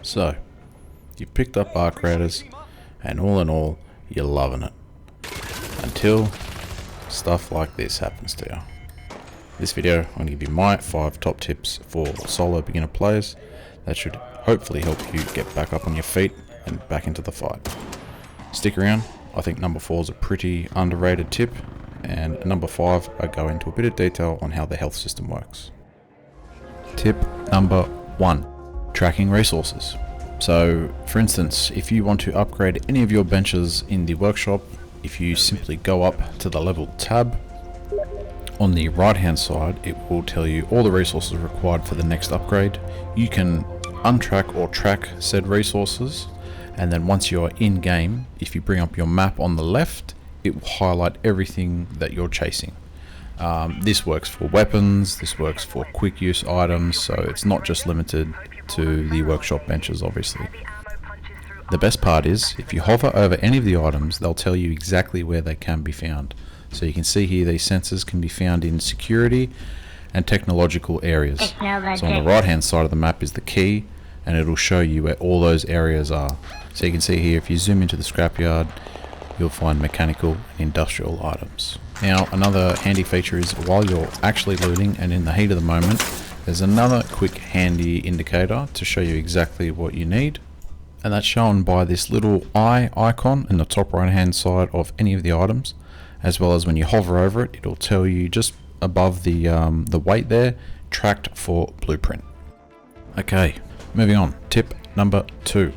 So, you've picked up arc raiders, and all in all, you're loving it. Until stuff like this happens to you. This video, I'm going to give you my 5 top tips for solo beginner players that should hopefully help you get back up on your feet and back into the fight. Stick around. I think number 4 is a pretty underrated tip, and number 5, I go into a bit of detail on how the health system works. Tip number 1. Tracking resources. So, for instance, if you want to upgrade any of your benches in the workshop, if you simply go up to the level tab, on the right hand side it will tell you all the resources required for the next upgrade. You can untrack or track said resources, and then once you're in game, if you bring up your map on the left, it will highlight everything that you're chasing. This works for weapons, this works for quick use items, so it's not just limited to the workshop benches obviously. The best part is, if you hover over any of the items, they'll tell you exactly where they can be found. So you can see here these sensors can be found in security and technological areas. So on the right hand side of the map is the key, and it'll show you where all those areas are. So you can see here, if you zoom into the scrapyard, you'll find mechanical and industrial items. Now, another handy feature is while you're actually looting and in the heat of the moment, there's another quick handy indicator to show you exactly what you need. And that's shown by this little eye icon in the top right hand side of any of the items, as well as when you hover over it, it'll tell you just above the weight there, tracked for blueprint. Okay, moving on. Tip number 2.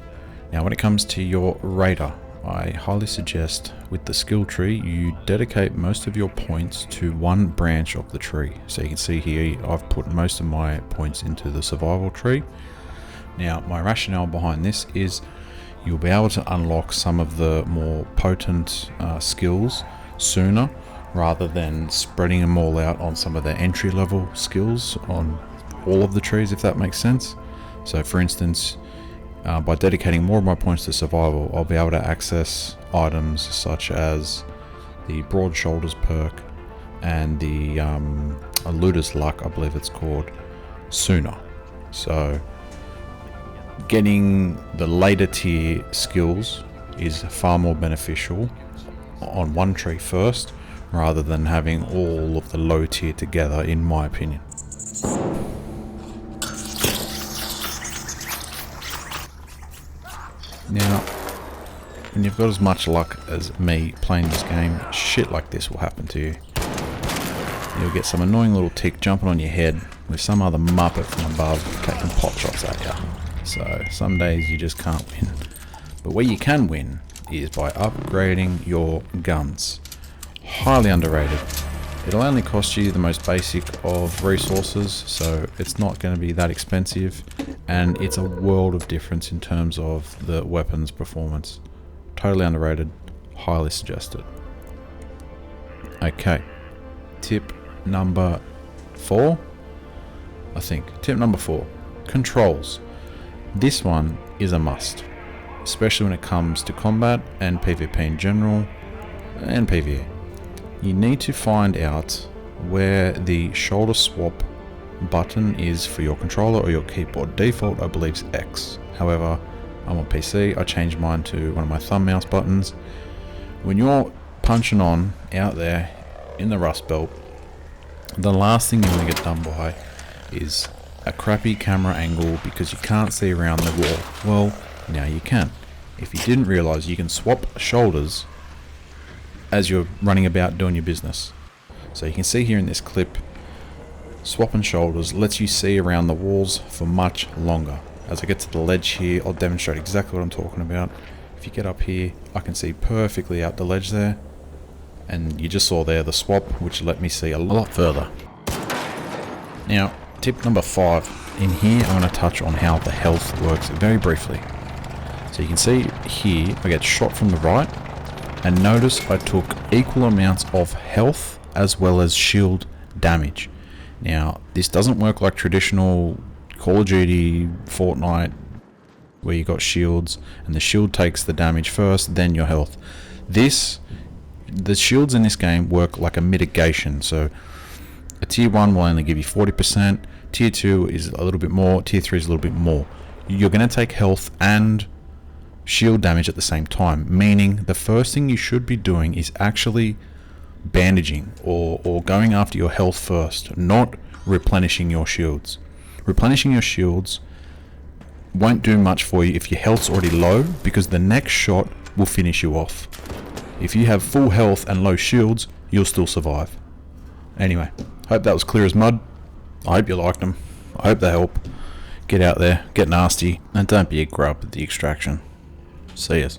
Now when it comes to your raider, I highly suggest with the skill tree you dedicate most of your points to one branch of the tree. So you can see here I've put most of my points into the survival tree. Now my rationale behind this is you'll be able to unlock some of the more potent skills sooner, rather than spreading them all out on some of the entry level skills on all of the trees, if that makes sense. So for instance, by dedicating more of my points to survival, I'll be able to access items such as the broad shoulders perk and the looter's luck, I believe it's called, sooner. So getting the later tier skills is far more beneficial on one tree first, rather than having all of the low tier together, in my opinion. Now, when you've got as much luck as me playing this game, shit like this will happen to you. You'll get some annoying little tick jumping on your head with some other muppet from above taking pot shots at you. So some days you just can't win. But where you can win is by upgrading your guns. Highly underrated. It'll only cost you the most basic of resources, so it's not going to be that expensive, and it's a world of difference in terms of the weapons performance. Totally underrated, highly suggested. Okay, tip number 4, I think. Tip number 4, controls. This one is a must, especially when it comes to combat and PvP in general, and PvE. You need to find out where the shoulder swap button is for your controller or your keyboard. Default, I believe, is X. However, I'm on PC, I changed mine to one of my thumb mouse buttons. When you're punching on out there in the Rust Belt, the last thing you want to get done by is a crappy camera angle because you can't see around the wall. Well, now you can. If you didn't realize, you can swap shoulders as you're running about doing your business. So you can see here in this clip, swapping shoulders lets you see around the walls for much longer. As I get to the ledge here, I'll demonstrate exactly what I'm talking about. If you get up here, I can see perfectly out the ledge there, and you just saw there the swap, which let me see a lot further. Now, tip number 5. In here, I'm going to touch on how the health works very briefly. So you can see here, I get shot from the right, and notice I took equal amounts of health as well as shield damage. Now, this doesn't work like traditional Call of Duty, Fortnite, where you got shields, and the shield takes the damage first, then your health. The shields in this game work like a mitigation, so a tier 1 will only give you 40%, tier 2 is a little bit more, tier 3 is a little bit more. you're going to take health and shield damage at the same time, meaning the first thing you should be doing is actually bandaging or going after your health first, not replenishing your shields. Replenishing your shields won't do much for you if your health's already low, because the next shot will finish you off. If you have full health and low shields, you'll still survive. Anyway, hope that was clear as mud. I hope you liked them. I hope they help. Get out there, get nasty, and don't be a grub at the extraction. See yas.